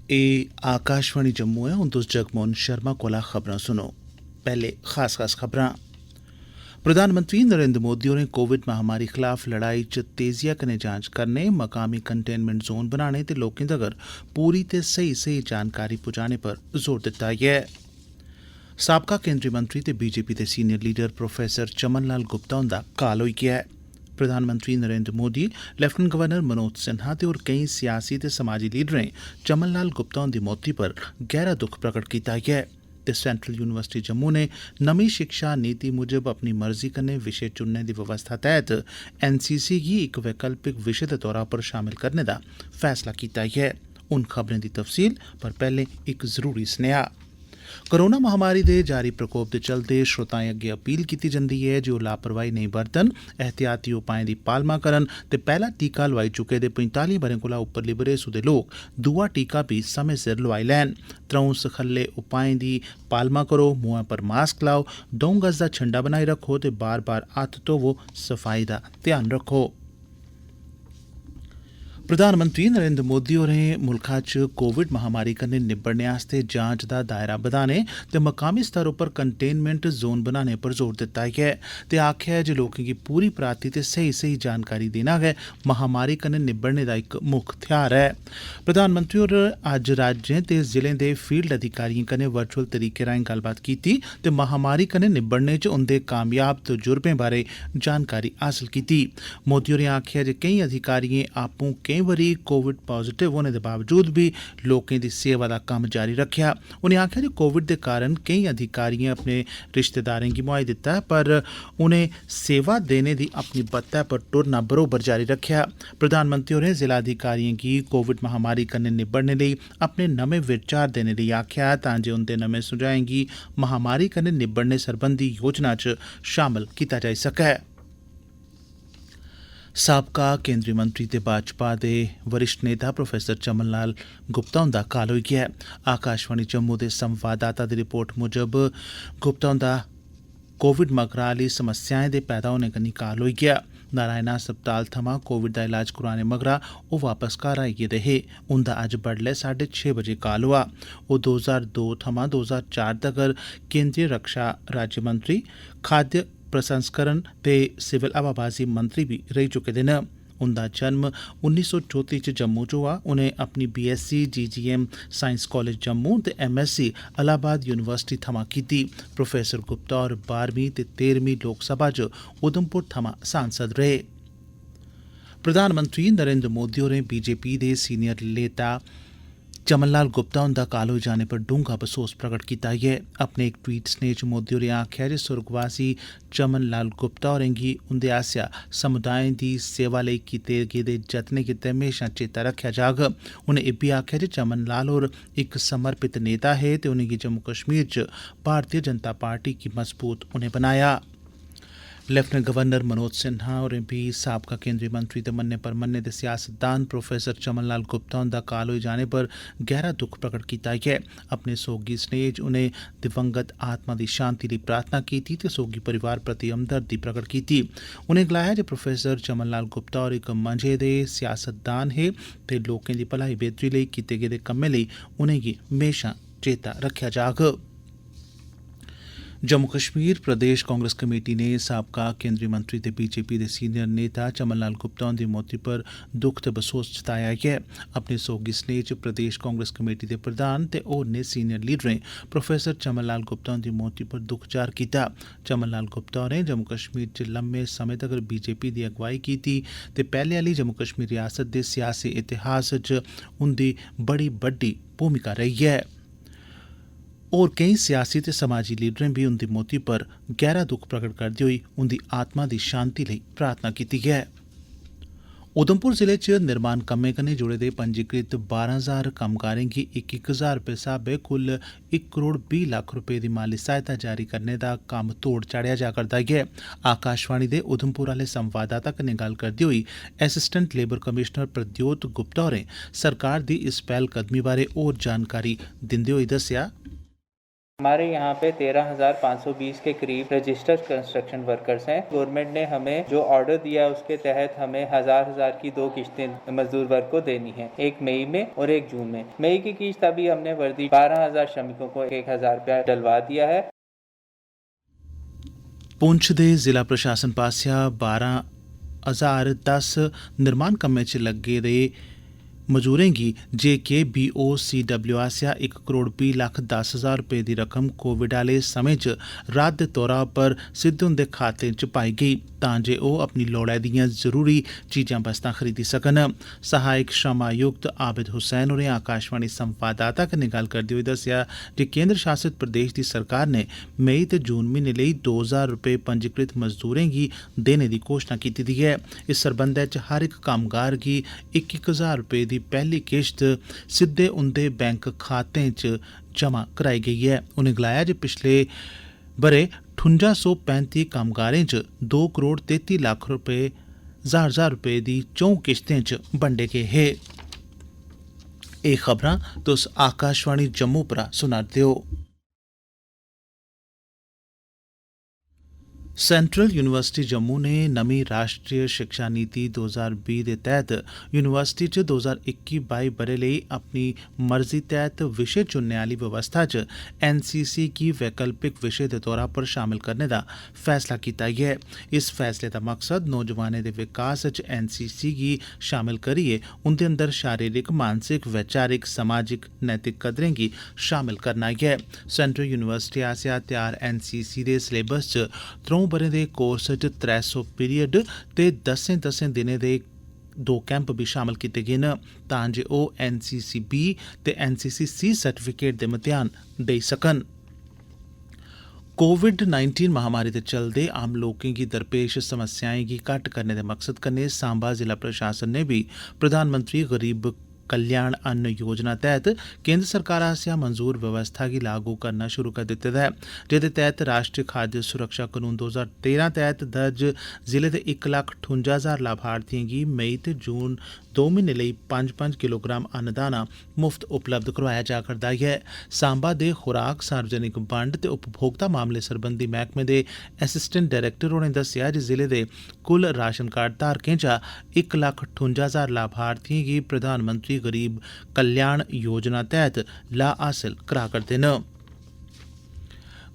आकाशवाणी जम्मू है। हून तुस जगमोहन शर्मा कोला खबरां सुनो। पैहले खास खबरां। प्रधानमंत्री नरेंद्र मोदी होरें कोविड महामारी खिलाफ लड़ाई च तेजिया कन्नै जांच करने, मकामी कंटेनमेंट जोन बनाने ते लोकें तगर पूरी ते सही जानकारी पुजाने पर जोर दित्ता ऐ। साबका केंद्री मंत्री ते बीजेपी दे senior leader professor Chaman Lal Gupta हुंदा काल होई गेआ ऐ। प्रधानमंत्री नरेंद्र मोदी, लेफ्टिनेंट गवर्नर मनोज सिन्हा ते होर केई सियासी ते समाजी लीडरें चमन लाल गुप्ता हुंदी मौती पर गैहरा दुख प्रकट कीता ऐ ते सेंट्रल यूनिवर्सिटी जम्मू ने नमीं शिक्षा नीति मुजब अपनी मर्जी कन्नै विशे चुनने दी व्यवस्था तैह्त एनसीसी गी इक वैकल्पिक विशे दे तौरा पर शामिल करने दा फैसला कीता ऐ। हुन खबरें दी तफसील पर पैहले इक जरूरी सनेहा। कोरोना महामारी दे जारी प्रकोप दे चलदे श्रोताएं अग्गे अपील कीती जंदी ऐ जे ओह् लापरवाही नेईं बरतन, एहतियाती उपाएं दी पालमा करन ते पैह्ला टीका लोआई चुके दे 45 ब'रें कोला उप्परली बरेसू दे लोक दूआ टीका बी समें सिर लोआई लैन। त्र'ऊं सखल्ले उपाएं दी पालमा करो, मुंहै पर मास्क लाओ, 2 गज दा छंडा बनाई रक्खो ते बार-बार हत्थ धोवो, सफाई दा ध्यान रक्खो। प्रधानमंत्री नरेंद्र मोदी होरें मुल्खा च कोविड महामारी कन्नै निब्बड़ने आस्तै जांच दा दायरा बधाने ते मकामी स्तर उप्पर कंटेनमेंट जोन बनाने पर जोर दित्ता ऐ ते आखेआ ऐ जे लोकें गी पूरी पराती ते सही जानकारी देना गै महामारी कन्नै निब्बड़ने दा इक मुक्ख हथियार ऐ। प्रधानमंत्री होर अज्ज राज्यें ते जिलें दे फील्ड अधिकारिएं कन्नै वर्चुअल तरीके राएं गल्लबात कीती ते महामारी कन्नै निब्बड़ने च उंदे कामयाब तजुर्बें बारै जानकारी हासल कीती। मोदी होरें आखेआ जे केईं अधिकारिएं आपूं केईं बारी कोविड पॉजिटिव होने दे बावजूद बी लोकें दी सेवा दा कम्म जारी रखेआ। उनें आखेआ जे कोविड दे कारण केईं अधिकारिएं अपने रिश्तेदारें गी मुहाई दित्ता पर उनें सेवा देने दी अपनी बत्तै पर टुरना बरोबर जारी रखेआ। प्रधानमंत्री होरें जिला अधिकारिएं गी कोविड महामारी कन्नै निब्बड़ने लेई अपने नमें विचार देने लेई आखेआ तां जे उंदे नमें सुझाएं गी महामारी कन्नै निब्बड़ने सरबंधी योजना च शामल कीता जाई सकै। साबका केंद्री मंत्री ते भाजपा दे वरिष्ठ नेता प्रोफेसर चमन लाल गुप्ता हुंदा काल होई गेआ ऐ। आकाशवाणी जम्मू दे संवाददाता दी रिपोर्ट मुजब गुप्ता हुंदा कोविड मगरा आह्ली समस्याएं दे पैदा होने कन्नै काल होई गेआ। नारायणा अस्पताल थमां कोविड दा इलाज करोआने मगरा ओह् वापस घर आई गेदे हे। उंदा अज्ज बडलै 6:30 बजे काल होआ। ओह् 2002 थमां 2004 तगर केंद्रीय रक्षा राज्यमंत्री, खाद्य प्रसंस्करण ते सिविल हवाबाजी मंत्री बी रेही चुके दे न। उंदा जन्म 1934 च जम्मू च होआ। उनें अपनी BSc GGM science college Jammu ते एमएससी इलाहाबाद यूनिवर्सिटी थमां कीती। प्रोफेसर गुप्ता होर 12वीं ते 13वीं लोकसभा च उधमपुर थमां सांसद रेह्। प्रधानमंत्री नरेंद्र मोदी होरें बीजेपी दे सीनियर नेता चमन लाल गुप्ता हुंदा काल होई जाने पर डूंगा बसोस प्रकट कीता ऐ। अपने इक ट्वीट स्नेह च मोदी होरें आखेआ जे सुर्गवासी चमन लाल गुप्ता होरें गी उंदे आसेआ समुदायें दी सेवा लेई कीते गेदे जतनें गित्तै म्हेशां चेता रक्खेआ जाग। उनें इब्बी आखेआ जे चमन लाल होर इक समर्पित नेता हे ते उनेंगी जम्मू कश्मीर च भारतीय जनता पार्टी गी मजबूत उनें बनाया। लेफ्टिनेंट गवर्नर मनोज सिन्हा होरें बी साबका केंद्रीय मंत्री ते मन्ने परमन्ने दे सियासतदान प्रोफेसर चमन लाल गुप्ता हुंदा काल होई जाने पर गैहरा दुख प्रकट कीता ऐ। अपने सोगी स्नेह च उनें दिवंगत आत्मा दी शांति लेई प्रार्थना कीती ते सोगी परिवार प्रति हमदर्दी प्रकट कीती। उनें गलाया जे प्रोफेसर चमन लाल गुप्ता होर इक मंझे दे सियासतदान हे ते लोकें दी भलाई बेहतरी लेई कीते गेदे कम्में लेई उनेंगी म्हेशां चेता रक्खेआ जाग। जम्मू कश्मीर प्रदेश कांग्रेस कमेटी ने साबका केंद्री मंत्री ते बीजेपी दे सीनियर नेता चमन लाल गुप्ता हुंदी मौती पर दुख ते बसोस जताया ऐ। अपने सोगी स्नेह च प्रदेश कांग्रेस कमेटी दे प्रधान ते होरनें सीनियर लीडरें प्रोफेसर चमन लाल गुप्ता हुंदी मौती पर दुख जाह्र कीता। चमन लाल गुप्ता होरें जम्मू कश्मीर च लम्मे समें तगर बीजेपी दी अगुवाई कीती ते पैह्ले आह्ली जम्मू कश्मीर रियासत दे सियासी इतिहास च उंदी बड़ी बड्डी भूमिका रेही ऐ। होर केईं सियासी ते समाजी लीडरें बी उंदी मौती पर गैहरा दुख प्रकट करदे होई उंदी आत्मा दी शांति लेई प्रार्थना कीती ऐ। उधमपुर जिले च निर्माण कम्में कन्नै जुड़े दे पंजीकृत 12,000 कम्मगारें गी 21,000 रपेऽ स्हाबे कुल 1 करोड़ 20 लक्ख रपेऽ दी माली सहायता जारी करने दा कम्म तोड़ चाढ़ेआ जा करदा ऐ। आकाशवाणी दे उधमपुर आह्ले संवाददाता कन्नै गल्ल करदे होई assistant labour commissioner Pradyot Gupta होरें सरकार दी इस पैह्लकदमी बारै होर जानकारी दिंदे होई दस्सेआ हमारे यहाँ पे 13,520 के करीब रजिस्टर्ड कंस्ट्रक्शन वर्कर्स हैं। गवर्नमेंट ने हमें जो ऑर्डर दिया उसके तहत हमें हजार की 2 किश्तें मजदूर वर्ग को देनी है, एक मई में और एक जून में। मई की किश्त अभी हमने वर्दी 12,000 श्रमिकों को 1,000 रुपया डलवा दिया है। पुंछ दे जिला प्रशासन पास्सेआ 12,010 निर्माण कम्में च लग्गे दे मजूरें गी JKBOCW आसेआ 1,20,10,000 रपेऽ दी रकम कोविड आह्ले समें च राहत दे तौरा पर सिद्धे उंदे खातें च पाई गेई तां जे ओह् अपनी लोड़ै दियां जरूरी चीजां बस्तां खरीदी सकन। सहायक श्रम आयुक्त आबिद हुसैन होरें आकाशवाणी संवाददाता कन्नै गल्ल करदे होई दस्सेआ जे केंद्र शासित प्रदेश दी सरकार ने मई ते जून म्हीने लेई 2,000 रपेऽ पंजीकृत मजदूरें गी देने दी घोशणा कीती दी ऐ। इस सरबंधै च हर इक कामगार गी 1,000 रपेऽ दी पैह्ली किश्त सिद्धे उंदे बैंक खातें च जमा कराई गेई ऐ। उनें गलाया जे पिछले ब'रे 5835 कामगारें च 2,33,00,000 रपेऽ दी 4 किश्तें च बंडे गे हे। एह् खबरां तुस आकाशवाणी जम्मू परा सुना'रदे ओ। सेंट्रल यूनिवर्सिटी जम्मू ने नमीं राष्ट्रीय शिक्षा नीति 2020 दे तैह्त यूनिवर्सिटी च 2021-22 ब'रे लेई अपनी मर्जी तैह्त विशे चुनने आह्ली व्यवस्था च NCC गी वैकल्पिक विशे दे तौरा पर शामिल करने दा फैसला कीता ऐ। इस फैसले दा मकसद नौजवानें दे विकास च NCC गी शामिल करियै उंदे अंदर शारीरिक, मानसिक, वैचारिक, समाजिक, नैतिक कदरें गी शामिल करना ऐ। सेंट्रल यूनिवर्सिटी आसेआ त्यार NCC दे सिलेबस च 3 ब'रें दे कोर्स च 300 पीरियड ते 10 दिनें दे 2 कैंप भी शामिल कीते गे न तां जे ओह् NCC-B ते NCC-C सर्टिफिकेट दे मतेयान देई सकन। कोविड-19 महामारी दे चलदे आम लोकें गी दरपेश समस्याएं गी घट्ट करने दे मकसद कन्नै सांबा जिला प्रशासन ने बी प्रधानमंत्री गरीब कल्याण अन्न योजना तैह्त केंद्र सरकार आसेआ मंजूर व्यवस्था गी लागू करना शुरू करी दित्ते दा ऐ, जेह्दे तैह्त राष्ट्रीय खाद्य सुरक्षा कानून 2013 तैह्त दर्ज जिले दे 1,58,000 लाभार्थियें गी मई ते जून 2 म्हीने लेई 5-5 किलोग्राम अन्नदाना मुफ्त उपलब्ध करोआया जा करदा ऐ। सांबा दे खुराक, सार्वजनिक बंड ते उपभोक्ता मामले सरबंधी मैह्कमे दे असिस्टेंट डायरैक्टर होरें दस्सेआ जे जिले दे कुल राशन कार्ड धारकें चा 1,58,000 लाभार्थियें गी प्रधानमंत्री गरीब कल्याण योजना तैह्त लाह् हासल करा करदे न।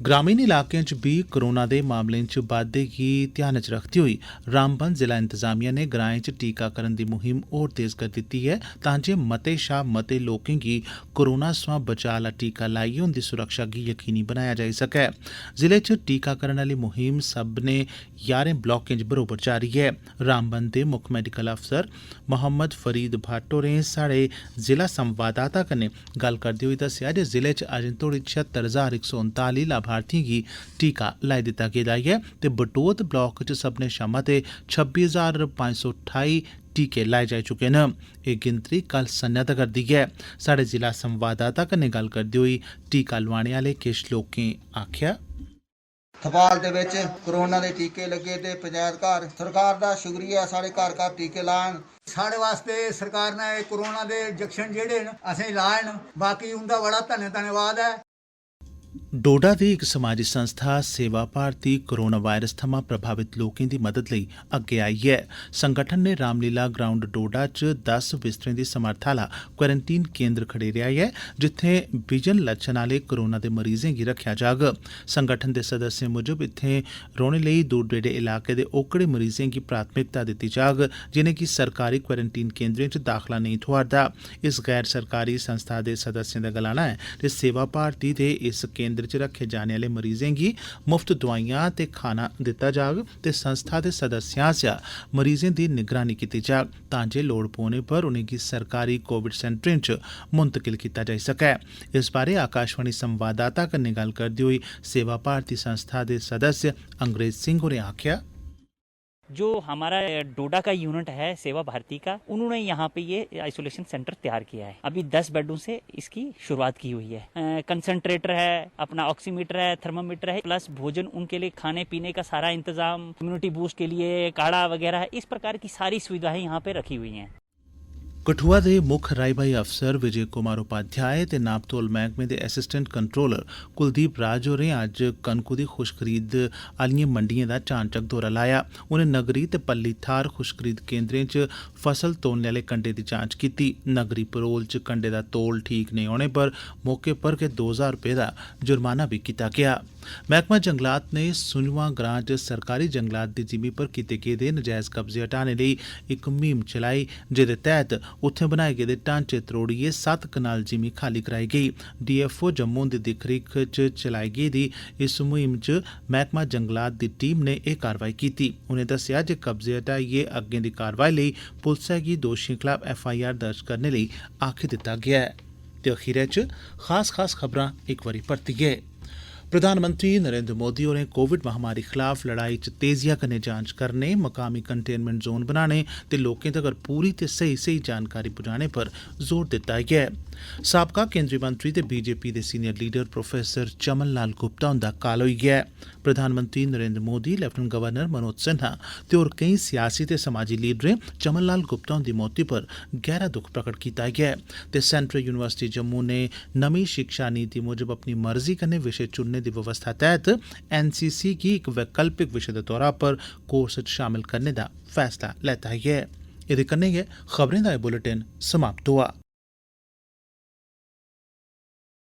ग्रामीण इलाकें च बी कोरोना दे मामलें च बाद्दे गी ध्यान च रखदे होई रामबन जिला इंतजामिया ने ग्राएं च टीकाकरण दी मुहिम होर तेज करी दित्ती ऐ तां जे मते शा मते लोकें गी कोरोना सोयां बचाऽ आह्ला टीका लाइयै उंदी सुरक्षा गी यकीनी बनाया जाई सकै। जिले च टीकाकरण आह्ली मुहिम सब्भनें 11 ब्लाकें च बरोबर जारी ऐ। रामबन दे मुक्ख मेडिकल अफसर मोहम्मद फरीद भट्ट होरें साढ़े जिला संवाददाता कन्नै गल्ल करदे होई दस्सेआ जे जिले च अजें तोड़ी 76,139 लाभार्थियें गी टीका लाई दित्ता गेदा ऐ ते बटोत ब्लाक च सभनें शा मते 26,528 टीके लाए जाई चुके न। एह् गिनतरी कल संञा तगर दी ऐ। साढ़े जिला संवाददाता कन्नै गल्ल करदे होई टीका लोआने आह्ले किश लोकें आखेआ, थपाल दे विच कोरोना दे टीके लगे ते पंचायत घर सरकार दा शुक्रिया, साढ़े घर घर टीके लान। साढ़े वास्ते सरकार ने कोरोना दे इंजैक्शन जेह्ड़े न असें लाए न, बाकी उंदा बड़ा धन्यवाद है। डोडा दी इक समाजी संस्था सेवा भारती कोरोना वायरस थमां प्रभावित लोकें दी मदद लेई अग्गे आई ऐ। संगठन ने रामलीला ग्राउंड डोडा च 10 बिस्तरें दी समर्थ आह्ला क्वारंटीन केंद्र खड़ेरेआ ऐ जित्थें बिजन लच्छन आह्ले कोरोना दे मरीजें गी रक्खेआ जाग। संगठन दे सदस्यें मुजब इत्थें रौह्ने लेई दूर दरेडे इलाके दे ओकड़े मरीजें गी प्राथमिकता दित्ती जाग जिनेंगी सरकारी क्वारंटीन केंद्रें च दाखला नेईं थोआरदा। इस गैर सरकारी संस्था दे सदस्यें दा गलाना है जे सेवा भारती दे इस केंद्र च रखे जाने आह्ले मरीजें गी मुफ्त दवाइयां ते खाना दित्ता जाग ते संस्था दे सदस्यें आसेआ मरीजें दी निगरानी कीती जाग तां जे लोड़ पौने पर उनेंगी सरकारी कोविड सेंटरें च मुंतकिल कीता जाई सकै। इस बारे आकाशवाणी संवाददाता कन्नै गल्ल करदे होई सेवा भारती संस्था दे सदस्य अंग्रेज सिंह होरें आखेआ, जो हमारा डोडा का यूनिट है सेवा भारती का, उन्होंने यहाँ पे ये आइसोलेशन सेंटर तैयार किया है। अभी 10 बेडों से इसकी शुरुआत की हुई है। कंसंट्रेटर है, अपना ऑक्सीमीटर है, थर्मामीटर है, प्लस भोजन उनके लिए खाने पीने का सारा इंतजाम, इम्यूनिटी बूस्ट के लिए काढ़ा वगैरह है, इस प्रकार की सारी सुविधाएं यहाँ पे रखी हुई हैं। कठुआ दे मुक्ख राई-बाई अफसर विजय कुमार उपाध्याय ते नापतोल मैह्कमे दे असिस्टेंट कंट्रोलर कुलदीप राज होरें अज्ज कनकु दी खुश खरीद आह्लियें मंडियें दा चानचक्क दौरा लाया। उनें नगरी ते पल्ली थाह्र खुश खरीद केंद्रें च फसल तोलने आह्ले कंडे दी जांच कीती। नगरी परोल च कंडे दा तोल ठीक नेईं होने पर मौके पर गै 2000 रपेऽ दा जुर्माना बी कीता गेआ। मैह्कमा जंगलात ने सुंजवां ग्रां च सरकारी जंगलात दी जिमीं पर कीते गेदे नजैज कब्जे हटाने लेई इक मुहिम चलाई, जेह्दे तैह्त उत्थें बनाए गेदे ढांचे त्रोड़ियै 7 कनाल जिमीं खाली कराई गेई। डीएफओ जम्मू हुंदी दिक्ख-रिक्ख च चलाई गेदी इस मुहिम च मैह्कमा जंगलात दी टीम ने एह् कार्रवाई कीती। उनें दस्सेआ जे कब्जे हटाइयै अग्गें दी कार्रवाई लेई पुलसै गी दोशियें खलाफ FIR दर्ज करने लेई आखी दित्ता गेआ ऐ। ते अखीरै च खास खबरां इक बारी परतियै। प्रधानमंत्री नरेंद्र मोदी होरें कोविड महामारी खिलाफ लड़ाई च तेजिया कन्नै जांच करने, मकामी कंटेनमेंट जोन बनाने ते लोकें तगर पूरी ते सही जानकारी पुजाने पर जोर दित्ता ऐ। साबका केंद्री मंत्री ते बीजेपी दे senior leader professor Chaman Lal Gupta हुंदा काल होई गेआ ऐ। प्रधानमंत्री नरेंद्र मोदी, लेफ्टिनेंट गवर्नर मनोज सिन्हा ते होर केईं सियासी ते समाजी लीडरें चमन लाल गुप्ता हुंदी मौती पर गैह्रा दुख प्रकट कीता ऐ ते सेंट्रल यूनिवर्सिटी जम्मू ने नमीं शिक्षा नीति मुजब अपनी मर्जी कन्नै विशे चुनने दी व्यवस्था तैह्त NCC गी इक वैकल्पिक विशे दे तौरा पर कोर्स च शामल करने दा फैसला लैता ऐ। एह्दे कन्नै गै खबरें दा एह् बुलेटिन समाप्त होआ।